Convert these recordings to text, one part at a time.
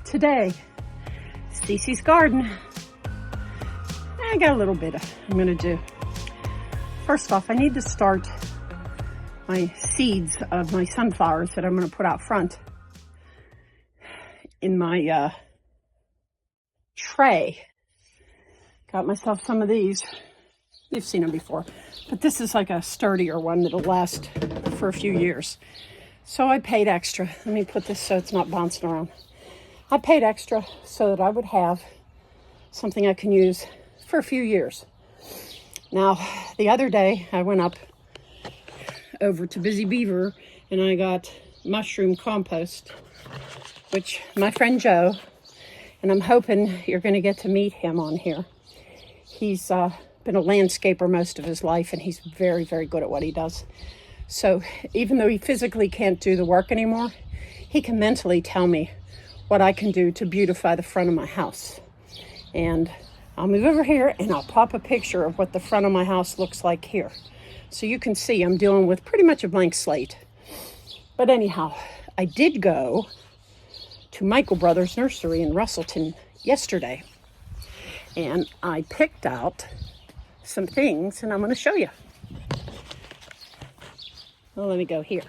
Today, Cece's garden. I got a little bit I'm gonna do. First off, I need to start my seeds of my sunflowers that I'm gonna put out front in my tray. Got myself some of these. You've seen them before, but this is like a sturdier one that'll last for a few years. So I paid extra. Let me put this so it's not bouncing around. I paid extra so that I would have something I can use for a few years. Now, the other day I went up over to Busy Beaver and I got mushroom compost, which my friend Joe, and I'm hoping you're going to get to meet him on here. He's been a landscaper most of his life, and he's very, very good at what he does. So even though he physically can't do the work anymore, he can mentally tell me what I can do to beautify the front of my house. And I'll move over here and I'll pop a picture of what the front of my house looks like here. So you can see I'm dealing with pretty much a blank slate. But anyhow, I did go to Michael Brothers Nursery in Russellton yesterday. And I picked out some things and I'm going to show you. Well, let me go here.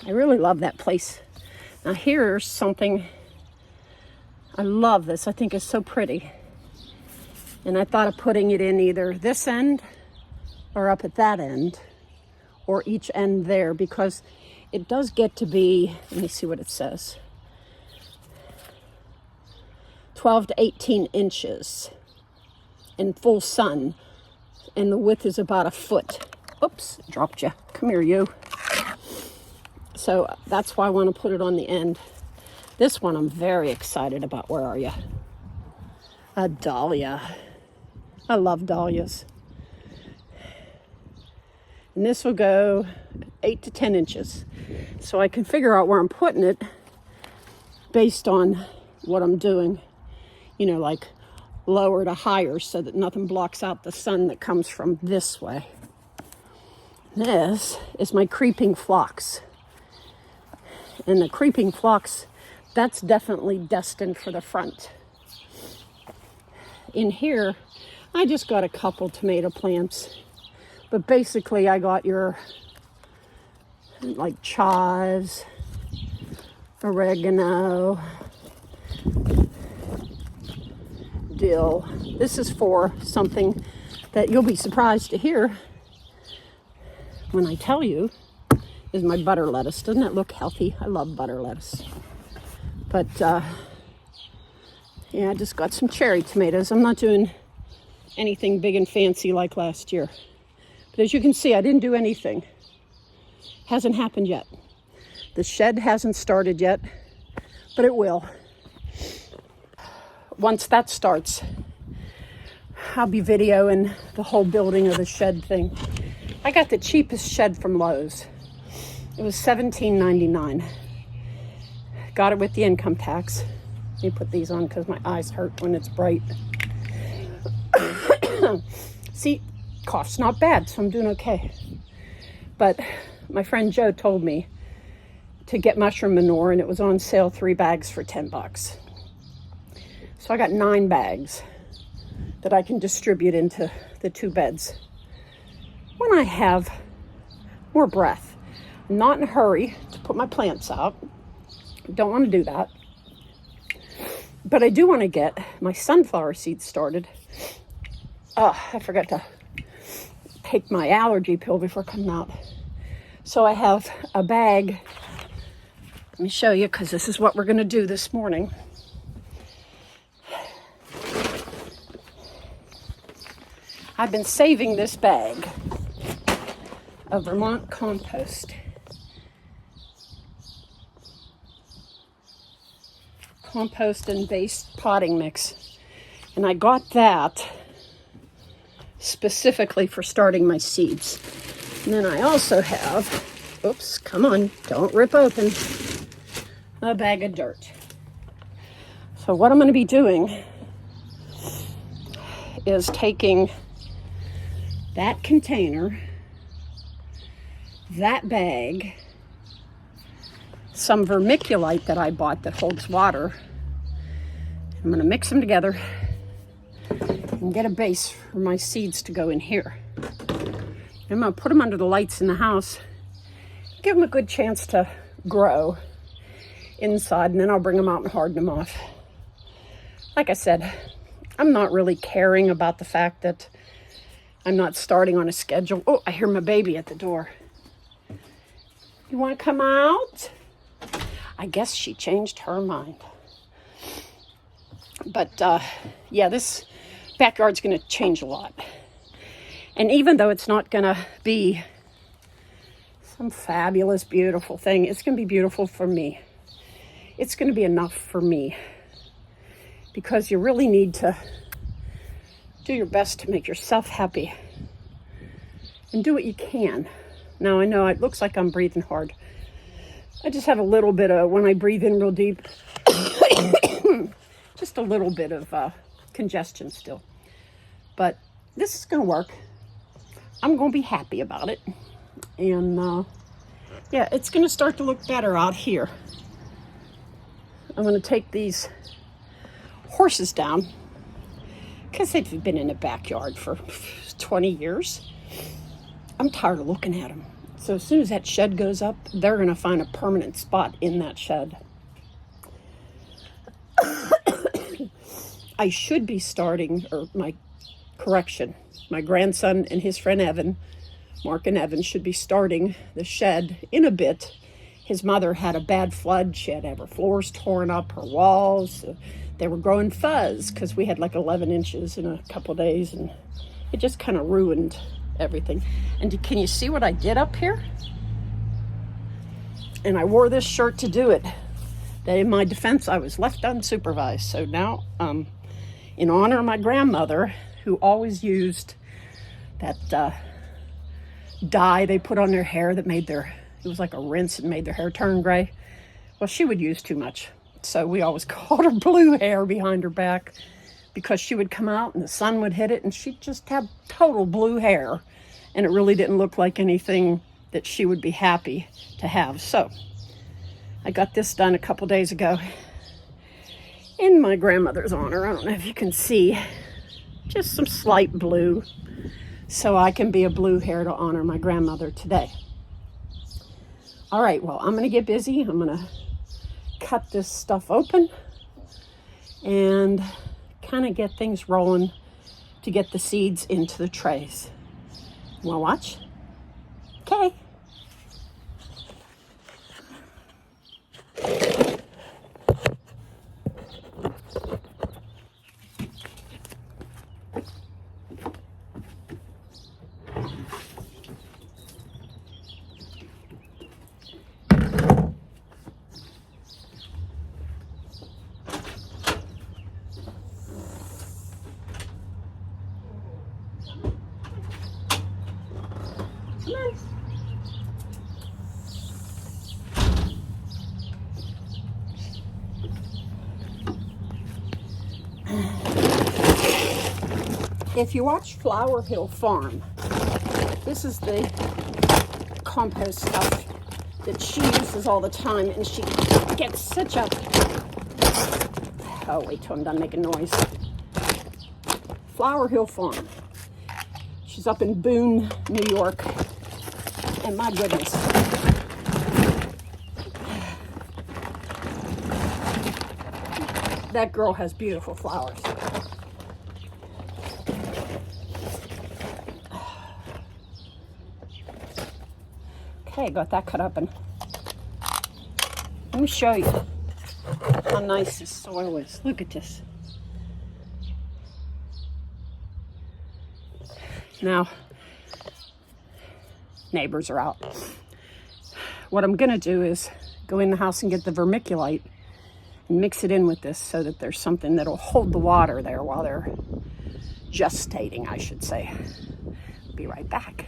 I really love that place. Now here's something, I love this. I think it's so pretty. And I thought of putting it in either this end or up at that end or each end there, because it does get to be, let me see what it says, 12 to 18 inches in full sun, and the width is about a foot. Oops, dropped you. Come here, you. So that's why I want to put it on the end. This one I'm very excited about. Where are you? A dahlia. I love dahlias. And this will go 8 to 10 inches. So I can figure out where I'm putting it based on what I'm doing. You know, like lower to higher so that nothing blocks out the sun that comes from this way. This is my creeping phlox. And the creeping phlox, that's definitely destined for the front. In here, I just got a couple tomato plants. But basically I got your like chives, oregano, dill. This is for something that you'll be surprised to hear when I tell you is my butter lettuce. Doesn't that look healthy? I love butter lettuce. But yeah, I just got some cherry tomatoes. I'm not doing anything big and fancy like last year. But as you can see, I didn't do anything. Hasn't happened yet. The shed hasn't started yet, but it will. Once that starts, I'll be videoing the whole building of the shed thing. I got the cheapest shed from Lowe's. It was $17.99. Got it with the income tax. Let me put these on because my eyes hurt when it's bright. See, cough's not bad, so I'm doing okay. But my friend Joe told me to get mushroom manure, and it was on sale, 3 bags for $10. So I got 9 bags that I can distribute into the 2 beds when I have more breath. I'm not in a hurry to put my plants out. Don't want to do that. But I do want to get my sunflower seeds started. Oh, I forgot to take my allergy pill before coming out. So I have a bag. Let me show you, because this is what we're going to do this morning. I've been saving this bag of Vermont compost. Compost and base potting mix. And I got that specifically for starting my seeds. And then I also have, oops, come on, don't rip open, a bag of dirt. So what I'm going to be doing is taking that container, that bag, some vermiculite that I bought that holds water. I'm going to mix them together and get a base for my seeds to go in here. I'm going to put them under the lights in the house, give them a good chance to grow inside, and then I'll bring them out and harden them off. Like I said, I'm not really caring about the fact that I'm not starting on a schedule. Oh, I hear my baby at the door. You want to come out? I guess she changed her mind. But yeah, this backyard's going to change a lot. And even though it's not going to be some fabulous, beautiful thing, it's going to be beautiful for me. It's going to be enough for me. Because you really need to do your best to make yourself happy. And do what you can. Now, I know it looks like I'm breathing hard. I just have a little bit of, when I breathe in real deep, just a little bit of congestion still. But this is going to work. I'm going to be happy about it. And yeah, it's going to start to look better out here. I'm going to take these horses down because they've been in the backyard for 20 years. I'm tired of looking at them. So as soon as that shed goes up, they're going to find a permanent spot in that shed. I should be starting, or my grandson and his friend Evan, Mark and Evan, should be starting the shed in a bit. His mother had a bad flood. She had to have her floors torn up, her walls. They were growing fuzz because we had like 11 inches in a couple of days, and it just kind of ruined everything. And can you see what I did up here? And I wore this shirt to do it. That in my defense, I was left unsupervised. So now, in honor of my grandmother, who always used that dye they put on their hair that made it was like a rinse and made their hair turn gray. Well, she would use too much. So we always called her blue hair behind her back because she would come out and the sun would hit it and she'd just have total blue hair. And it really didn't look like anything that she would be happy to have. So I got this done a couple days ago in my grandmother's honor. I don't know if you can see, just some slight blue, so I can be a blue hair to honor my grandmother today. All right, well, I'm going to get busy. I'm going to cut this stuff open and kind of get things rolling to get the seeds into the trays. You want to watch? Okay. If you watch Flower Hill Farm, this is the compost stuff that she uses all the time, and she gets such a, oh wait till I'm done making noise. Flower Hill Farm. She's up in Boone, New York, and my goodness. That girl has beautiful flowers. Okay, got that cut up, and let me show you how nice this soil is. Look at this. Now, neighbors are out. What I'm going to do is go in the house and get the vermiculite and mix it in with this so that there's something that'll hold the water there while they're gestating, I should say. Be right back.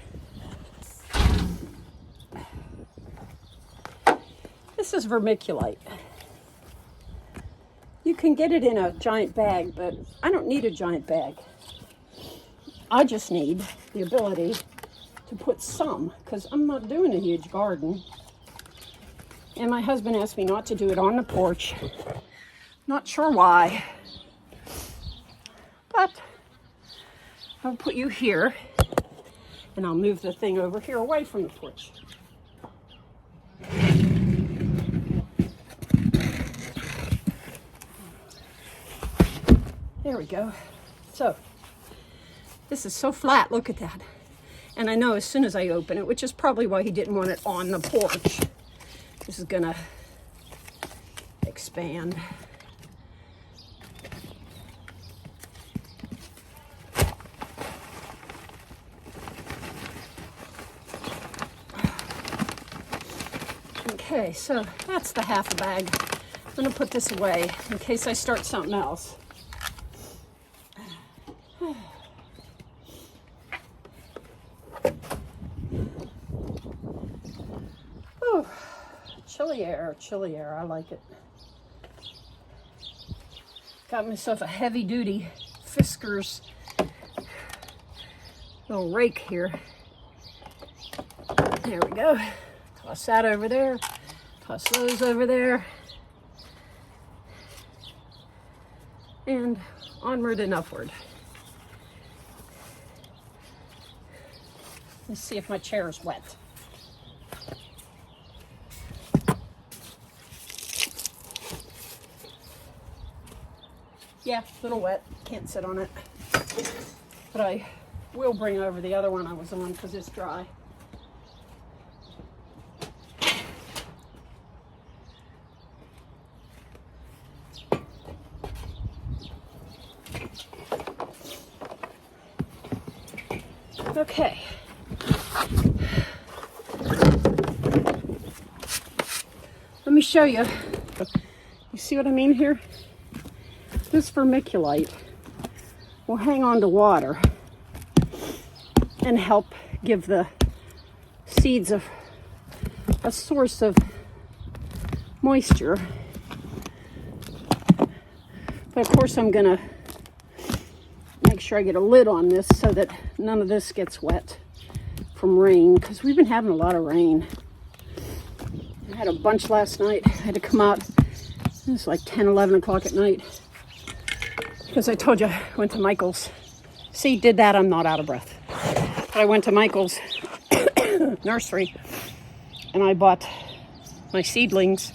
This is vermiculite. You can get it in a giant bag, but I don't need a giant bag. I just need the ability to put some, because I'm not doing a huge garden, And my husband asked me not to do it on the porch. Not sure why. But I'll put you here. And I'll move the thing over here away from the porch. There we go. So, this is so flat, look at that. And I know as soon as I open it, which is probably why he didn't want it on the porch, this is gonna expand. Okay, so that's the half a bag. I'm gonna put this away in case I start something else. Oh, chilly air, I like it. Got myself a heavy duty Fiskars little rake here. There we go. Toss that over there. Toss those over there. And onward and upward. Let's see if my chair is wet. Yeah, a little wet. Can't sit on it. But I will bring over the other one I was on because it's dry. Okay. Let me show you. You see what I mean here? This vermiculite will hang on to water and help give the seeds a source of moisture. But of course I'm gonna make sure I get a lid on this so that none of this gets wet from rain, because we've been having a lot of rain. I had a bunch last night. I had to come out. It was like 10, 11 o'clock at night. Because I told you I went to Michael's. See, did that, I'm not out of breath. But I went to Michael's nursery and I bought my seedlings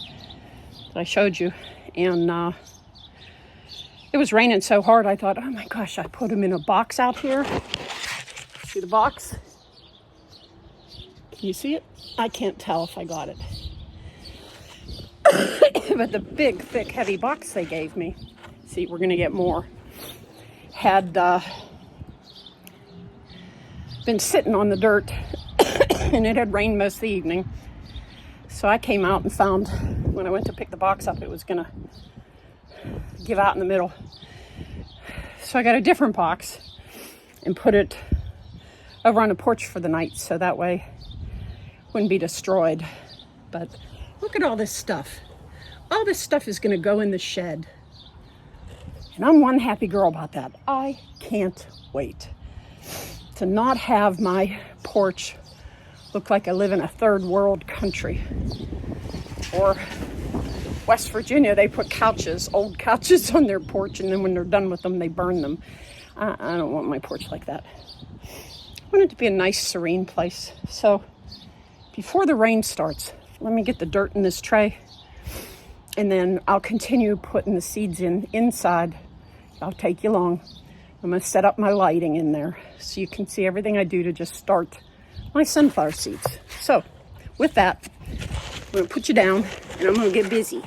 that I showed you. And it was raining so hard, I thought, oh my gosh, I put them in a box out here. See the box? Can you see it? I can't tell if I got it. But the big, thick, heavy box they gave me, see, we're gonna get more, had been sitting on the dirt and it had rained most of the evening. So I came out and found, when I went to pick the box up, it was gonna give out in the middle. So I got a different box and put it over on the porch for the night so that way it wouldn't be destroyed. But look at all this stuff. All this stuff is gonna go in the shed. And I'm one happy girl about that. I can't wait to not have my porch look like I live in a third world country. Or West Virginia, they put couches, old couches on their porch, and then when they're done with them, they burn them. I don't want my porch like that. I want it to be a nice, serene place. So before the rain starts, let me get the dirt in this tray, and then I'll continue putting the seeds in inside. I'll take you along. I'm going to set up my lighting in there so you can see everything I do to just start my sunflower seeds. So with that, I'm going to put you down and I'm going to get busy.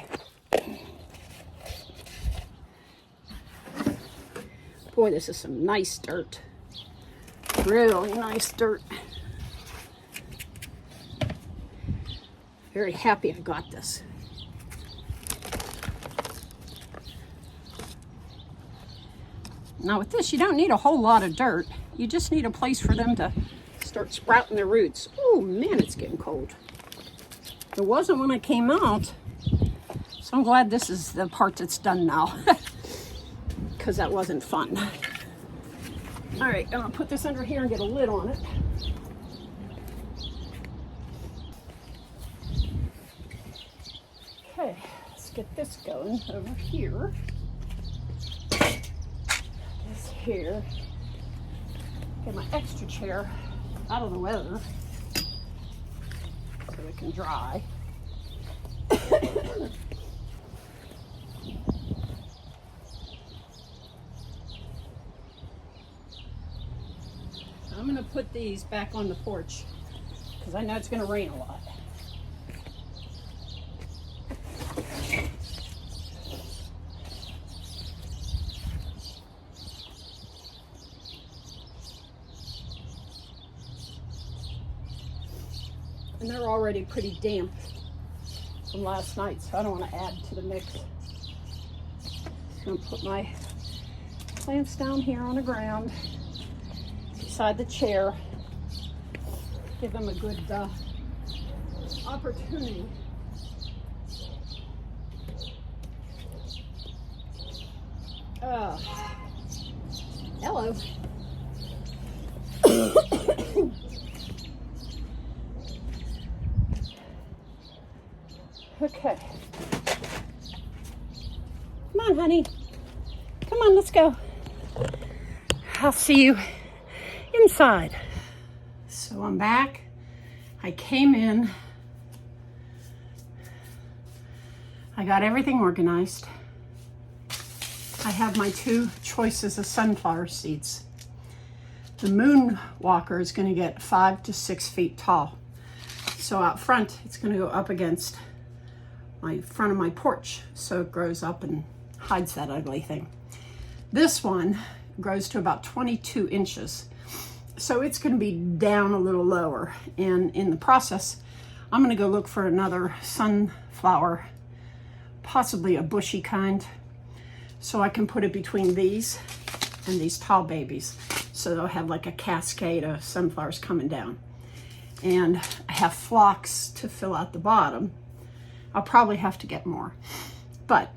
Boy, this is some nice dirt. Really nice dirt. Very happy I got this. Now with this, you don't need a whole lot of dirt. You just need a place for them to start sprouting their roots. Oh man, it's getting cold. It wasn't when I came out. So I'm glad this is the part that's done now. Because that wasn't fun. All right, I'm gonna put this under here and get a lid on it. get this going over here. This here. Get my extra chair out of the weather so it can dry. I'm going to put these back on the porch because I know it's going to rain a lot. And they're already pretty damp from last night, so I don't want to add to the mix. Just going to put my plants down here on the ground beside the chair. Give them a good opportunity. Hello. Okay. Come on, honey. Come on, let's go. I'll see you inside. So I'm back. I came in. I got everything organized. I have my 2 choices of sunflower seeds. The moon walker is going to get 5 to 6 feet tall. So out front, it's going to go up against my front of my porch, so it grows up and hides that ugly thing. This one grows to about 22 inches, so it's going to be down a little lower, and in the process I'm going to go look for another sunflower, possibly a bushy kind, so I can put it between these and these tall babies, so they'll have like a cascade of sunflowers coming down. And I have phlox to fill out the bottom. I'll probably have to get more. But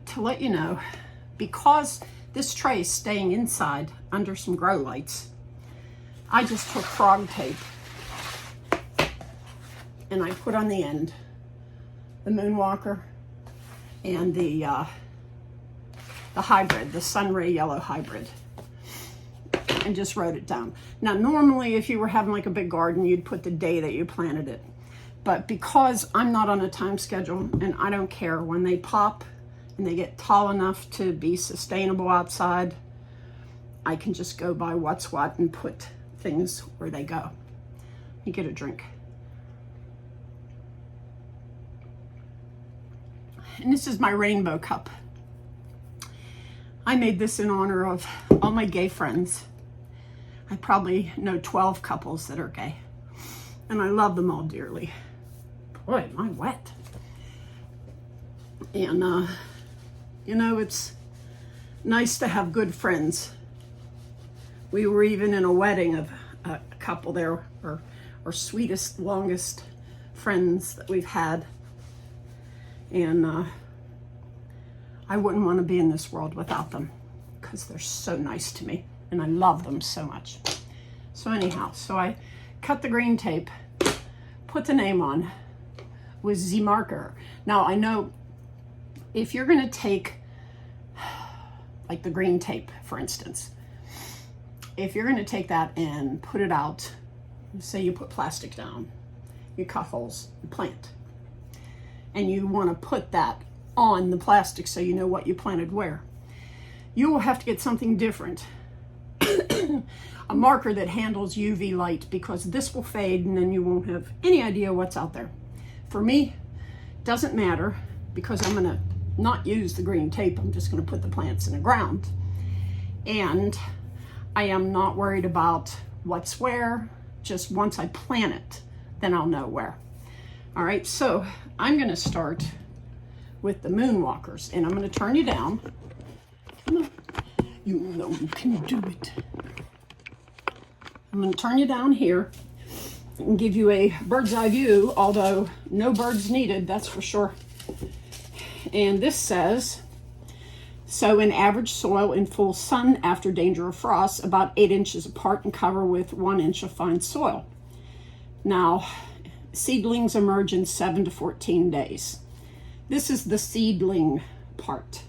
to let you know, because this tray is staying inside under some grow lights, I just took frog tape and I put on the end the moonwalker and the hybrid, the sunray yellow hybrid, and just wrote it down. Now, normally if you were having like a big garden, you'd put the day that you planted it. But because I'm not on a time schedule and I don't care when they pop and they get tall enough to be sustainable outside, I can just go by what's what and put things where they go. You get a drink. And this is my rainbow cup. I made this in honor of all my gay friends. I probably know 12 couples that are gay, and I love them all dearly. Boy, am I wet. And, you know, it's nice to have good friends. We were even in a wedding of a couple there, our sweetest, longest friends that we've had. And I wouldn't want to be in this world without them because they're so nice to me and I love them so much. So anyhow, so I cut the green tape, put the name on with the marker. Now I know if you're going to take like the green tape, for instance, if you're going to take that and put it out, say you put plastic down, you cut holes, you plant, and you want to put that on the plastic so you know what you planted where, you will have to get something different. A marker that handles UV light, because this will fade and then you won't have any idea what's out there. For me, doesn't matter because I'm going to not use the green tape. I'm just going to put the plants in the ground. And I am not worried about what's where. Just once I plant it, then I'll know where. All right, so I'm going to start with the moonwalkers, and I'm going to turn you down. Come on. You know you can do it. I'm going to turn you down here and give you a bird's eye view, although no birds needed, that's for sure. And this says, sow in average soil in full sun after danger of frost, about 8 inches apart, and cover with 1 inch of fine soil. Now, seedlings emerge in 7 to 14 days. This is the seedling part.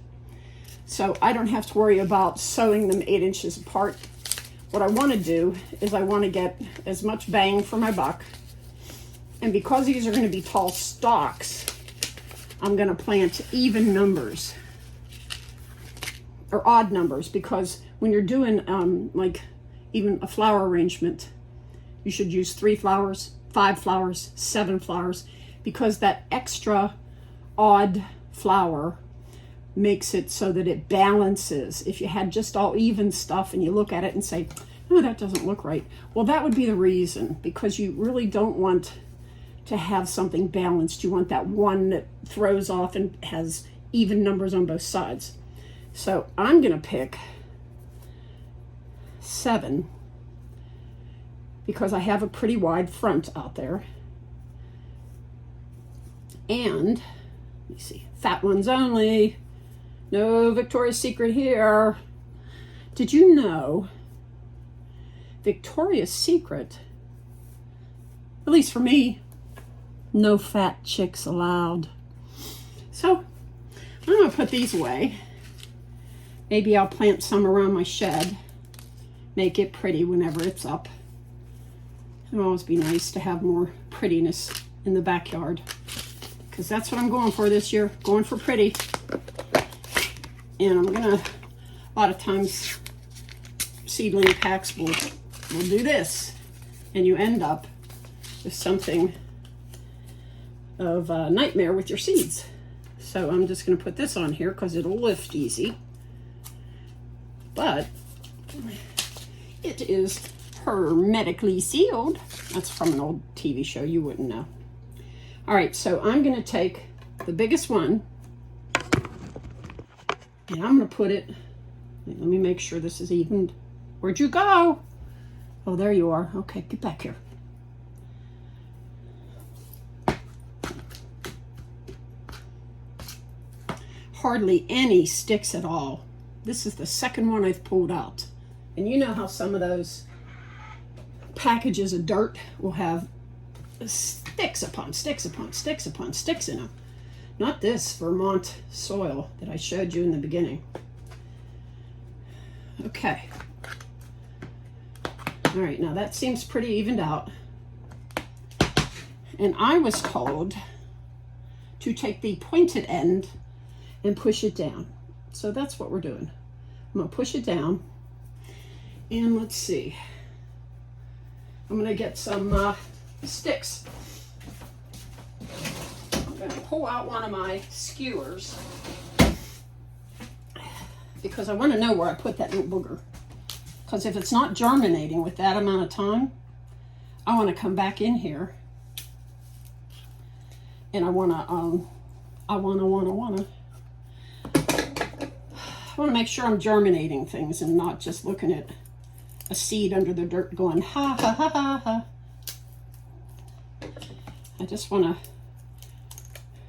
So I don't have to worry about sowing them 8 inches apart. What I want to do is I want to get as much bang for my buck. And because these are going to be tall stalks, I'm going to plant even numbers or odd numbers, because when you're doing like even a flower arrangement, you should use 3 flowers, 5 flowers, 7 flowers, because that extra odd flower makes it so that it balances. If you had just all even stuff and you look at it and say, oh, that doesn't look right, well, that would be the reason, because you really don't want to have something balanced. You want that one that throws off and has even numbers on both sides. So I'm going to pick 7 because I have a pretty wide front out there. And let me see, fat ones only. No Victoria's Secret here. Did you know Victoria's Secret, at least for me, no fat chicks allowed? So I'm going to put these away. Maybe I'll plant some around my shed, make it pretty whenever it's up. It'll always be nice to have more prettiness in the backyard, because that's what I'm going for this year, going for pretty. And I'm gonna, a lot of times seedling packs will do this, and you end up with something of a nightmare with your seeds. So I'm just gonna put this on here because it'll lift easy. But it is hermetically sealed. That's from an old TV show, you wouldn't know. All right, so I'm gonna take the biggest one and I'm gonna put it, let me make sure this is evened. Where'd you go? Oh, there you are. Okay, get back here. Hardly any sticks at all. This is the second one I've pulled out. And you know how some of those packages of dirt will have sticks upon sticks upon sticks upon sticks in them. Not this Vermont soil that I showed you in the beginning. Okay. All right, now that seems pretty evened out. And I was told to take the pointed end and push it down. So that's what we're doing. I'm gonna push it down, and let's see. I'm gonna get some sticks. I'm gonna pull out one of my skewers because I want to know where I put that little booger. Because if it's not germinating with that amount of time, I want to come back in here, and I want to make sure I'm germinating things and not just looking at a seed under the dirt going, ha, ha, ha, ha, ha. I just want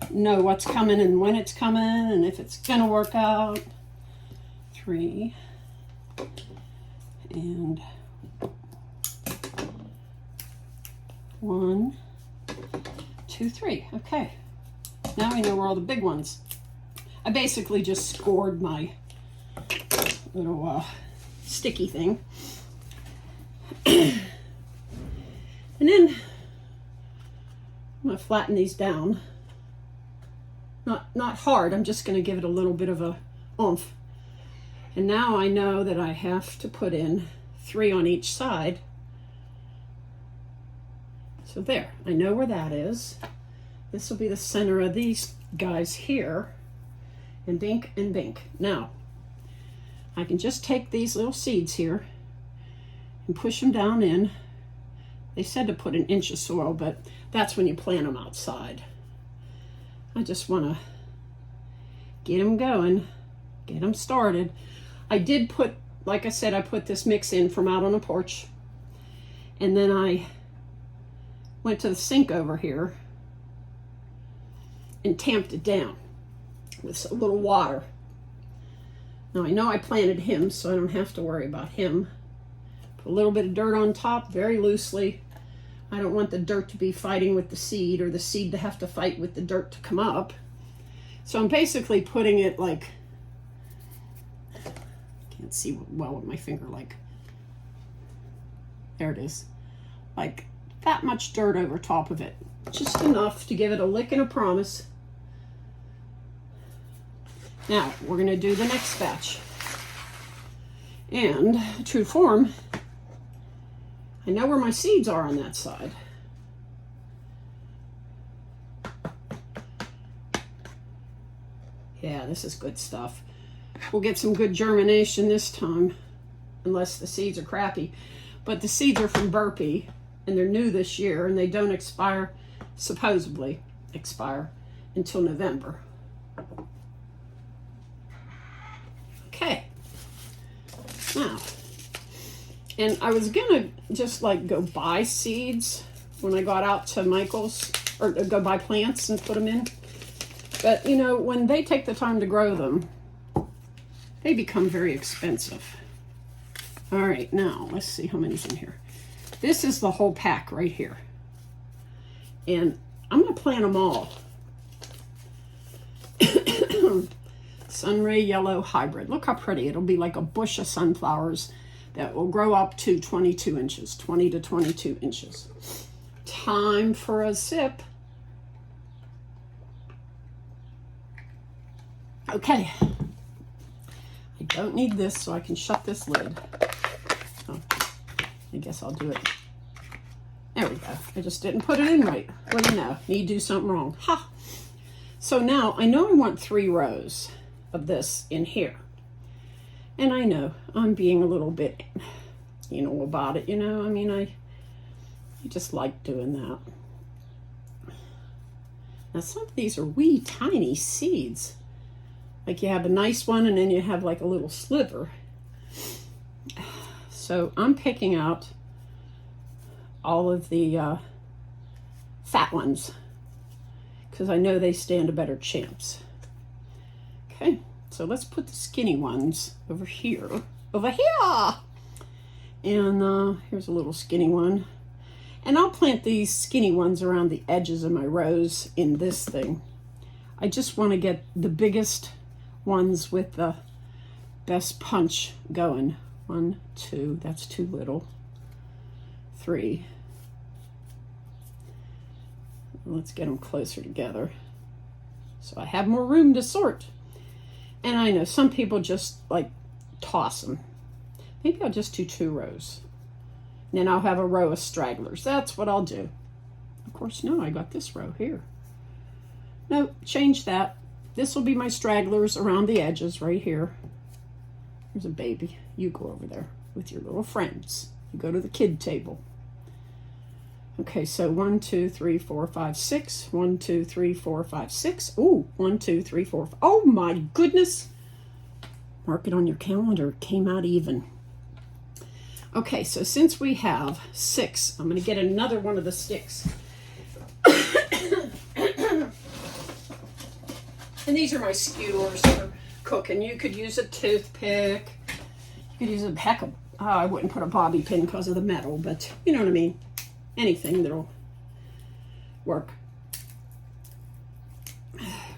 to know what's coming and when it's coming and if it's going to work out. 3 and 1, 2, 3. Okay. Now we know where all the big ones. I basically just scored my little sticky thing. And then I'm going to flatten these down. Not hard, I'm just going to give it a little bit of a oomph. And now I know that I have to put in 3 on each side. So there, I know where that is. This will be the center of these guys here. And dink and bink. Now, I can just take these little seeds here and push them down in. They said to put an inch of soil, but that's when you plant them outside. I just want to get them going, get them started. I did put, like I said, I put this mix in from out on the porch. And then I went to the sink over here and tamped it down with a little water. Now I know I planted him, so I don't have to worry about him. Put a little bit of dirt on top, very loosely. I don't want the dirt to be fighting with the seed or the seed to have to fight with the dirt to come up. So I'm basically putting it like, can't see well with my finger, like, there it is, like that much dirt over top of it. Just enough to give it a lick and a promise. Now, we're going to do the next batch. And, true to form, I know where my seeds are on that side. Yeah, this is good stuff. We'll get some good germination this time, unless the seeds are crappy. But the seeds are from Burpee, and they're new this year, and they don't expire, supposedly expire, until November. Okay. Now, and I was gonna just like go buy seeds when I got out to Michael's, or go buy plants and put them in. But you know, when they take the time to grow them, they become very expensive. All right, now let's see how many's in here. This is the whole pack right here. And I'm gonna plant them all. Sunray Yellow Hybrid. Look how pretty. It'll be like a bush of sunflowers that will grow up to 22 inches, 20 to 22 inches. Time for a sip. Okay. I don't need this, so I can shut this lid. Oh, I guess I'll do it. There we go. I just didn't put it in right. Well, you know, need to do something wrong. Ha! So now I know I want 3 rows of this in here. And I know I'm being a little bit, you know, about it, you know. I mean, I just like doing that. Now, some of these are wee tiny seeds. Like you have a nice one and then you have like a little sliver. So I'm picking out all of the fat ones because I know they stand a better chance. Okay, so let's put the skinny ones over here. Over here! And here's a little skinny one. And I'll plant these skinny ones around the edges of my rows in this thing. I just want to get the biggest ones with the best punch going. 1, 2, that's too little. 3. Let's get them closer together so I have more room to sort. And I know some people just like toss them. Maybe I'll just do 2 rows. And then I'll have a row of stragglers. That's what I'll do. Of course, no, I got this row here. No, change that. This will be my stragglers around the edges right here. There's a baby. You go over there with your little friends. You go to the kid table. Okay, so 1, 2, 3, 4, 5, 6. 1, 2, 3, 4, 5, 6. Ooh, 1, 2, 3, 4, 5. Oh my goodness. Mark it on your calendar. It came out even. Okay, so since we have 6, I'm going to get another one of the sticks. And these are my skewers for cooking. You could use a toothpick. You could use a heck of, I wouldn't put a bobby pin because of the metal, but you know what I mean. Anything that'll work.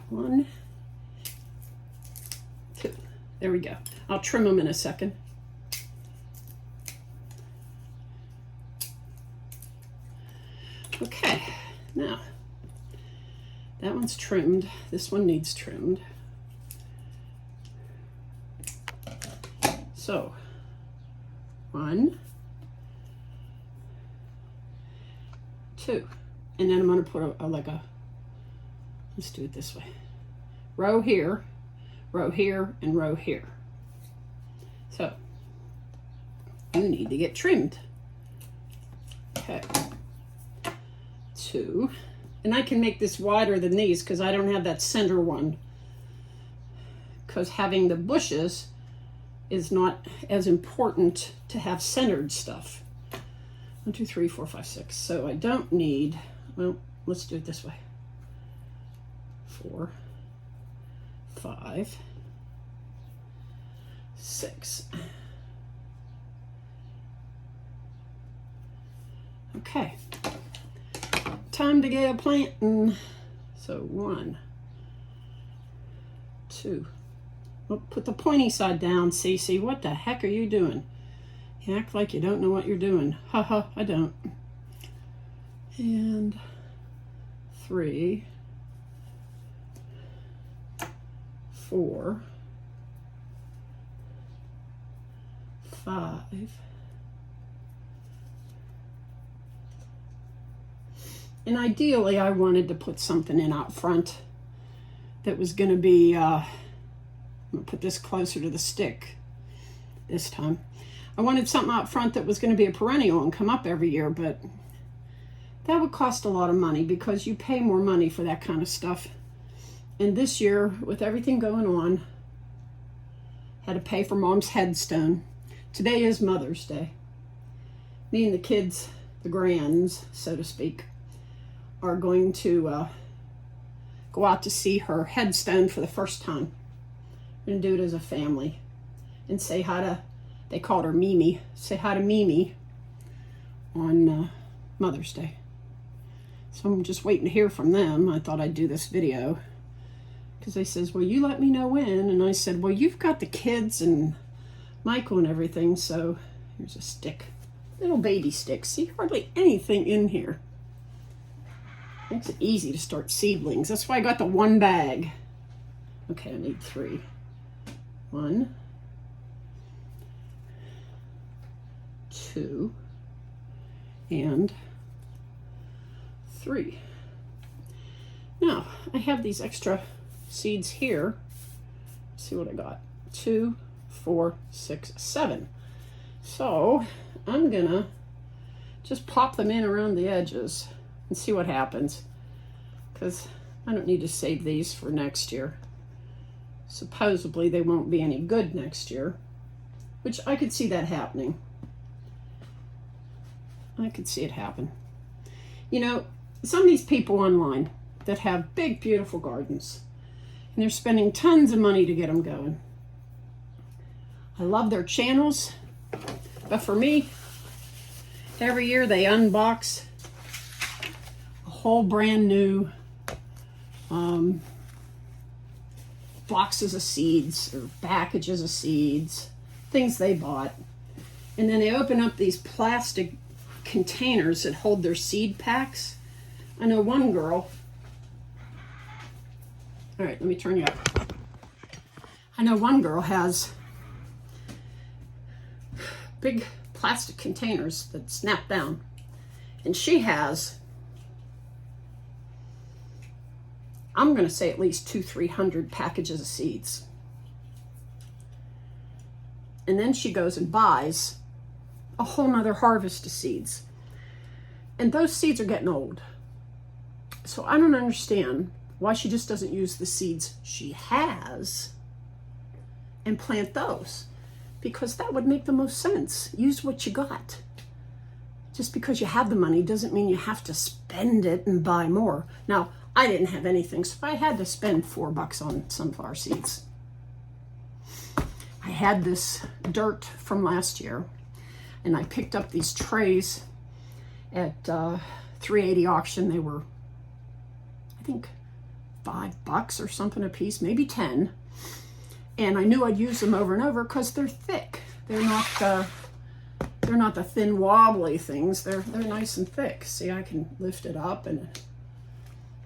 1, 2. There we go. I'll trim them in a second. Okay, now that one's trimmed. This one needs trimmed. So 1, 2, and then I'm going to put let's do it this way. Row here, and row here. So you need to get trimmed. Okay. 2, and I can make this wider than these because I don't have that center one, because having the bushes is not as important to have centered stuff. 1, 2, 3, 4, 5, 6. So I don't need, well, let's do it this way. 4, 5, 6. Okay. Time to get a planting. So 1, 2. Well, put the pointy side down, Cece. What the heck are you doing? You act like you don't know what you're doing. Haha, I don't. And 3, 4, 5, and ideally I wanted to put something in out front that was going to be, I'm going to put this closer to the stick this time. I wanted something out front that was going to be a perennial and come up every year, but that would cost a lot of money because you pay more money for that kind of stuff. And this year, with everything going on, had to pay for Mom's headstone. Today is Mother's Day. Me and the kids, the grands, so to speak, are going to go out to see her headstone for the first time. We're going to do it as a family and say hi to, they called her Mimi, say hi to Mimi on Mother's Day. So I'm just waiting to hear from them. I thought I'd do this video because they says, well, you let me know when. And I said, well, you've got the kids and Michael and everything. So here's a stick, little baby stick. See, hardly anything in here. Makes it easy to start seedlings. That's why I got the 1 bag. Okay, I need 3. 1, 2, and 3. Now, I have these extra seeds here. Let's see what I got. 2, 4, 6, 7. So, I'm gonna just pop them in around the edges and see what happens, because I don't need to save these for next year. Supposedly they won't be any good next year, which I could see that happening. I could see it happen. You know, some of these people online that have big, beautiful gardens, and they're spending tons of money to get them going. I love their channels, but for me, every year they unbox a whole brand new boxes of seeds or packages of seeds, things they bought. And then they open up these plastic containers that hold their seed packs. I know one girl, all right, let me turn you up. I know one girl has big plastic containers that snap down, and she has, I'm going to say at least 200-300 packages of seeds. And then she goes and buys a whole nother harvest of seeds. And those seeds are getting old. So I don't understand why she just doesn't use the seeds she has and plant those, because that would make the most sense. Use what you got. Just because you have the money doesn't mean you have to spend it and buy more. Now, I didn't have anything, so I had to spend $4 on sunflower seeds. I had this dirt from last year, and I picked up these trays at $3.80 auction. They were, I think, $5 or something a piece, maybe 10. And I knew I'd use them over and over because they're thick. They're not the thin wobbly things. They're nice and thick. See, I can lift it up, and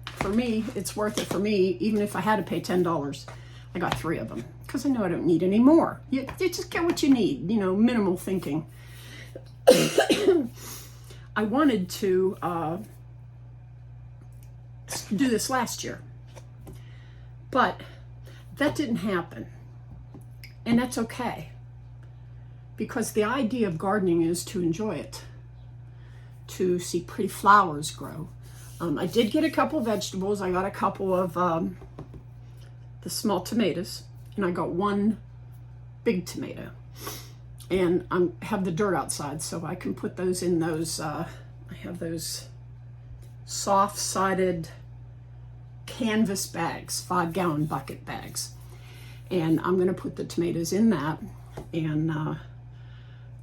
for me, it's worth it for me, even if I had to pay $10. I got 3 of them because I know I don't need any more. You just get what you need, you know, minimal thinking. I wanted to do this last year, but that didn't happen. And that's okay, because the idea of gardening is to enjoy it, to see pretty flowers grow. I did get a couple of vegetables. I got a couple of the small tomatoes, and I got 1 big tomato. And I have the dirt outside, so I can put those in those, I have those soft-sided canvas bags, 5-gallon bucket bags. And I'm going to put the tomatoes in that and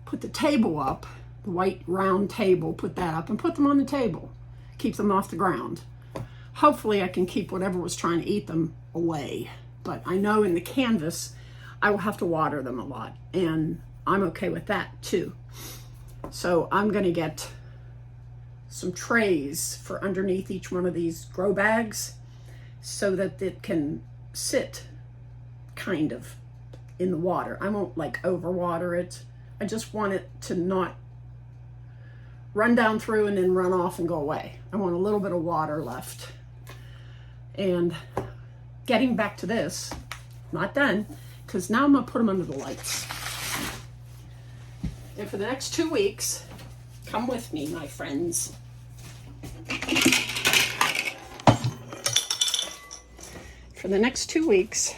put the table up, the white round table, put that up and put them on the table. Keep them off the ground. Hopefully I can keep whatever was trying to eat them away, But I know in the canvas, I will have to water them a lot, and I'm okay with that too. So I'm gonna get some trays for underneath each one of these grow bags so that it can sit kind of in the water. I won't like overwater it. I just want it to not run down through and then run off and go away. I want a little bit of water left. And getting back to this, not done, because now I'm gonna put them under the lights. And for the next 2 weeks, come with me, my friends. For the next 2 weeks,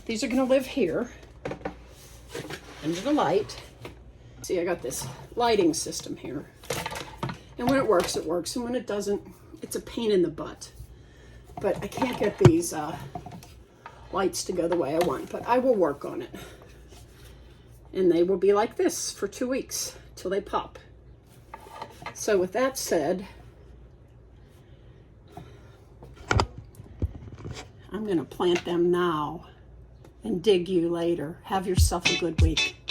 these are gonna live here under the light. See, I got this lighting system here. And when it works, it works. And when it doesn't, it's a pain in the butt. But I can't get these lights to go the way I want, but I will work on it. And they will be like this for 2 weeks till they pop. So with that said, I'm gonna plant them now and dig you later. Have yourself a good week.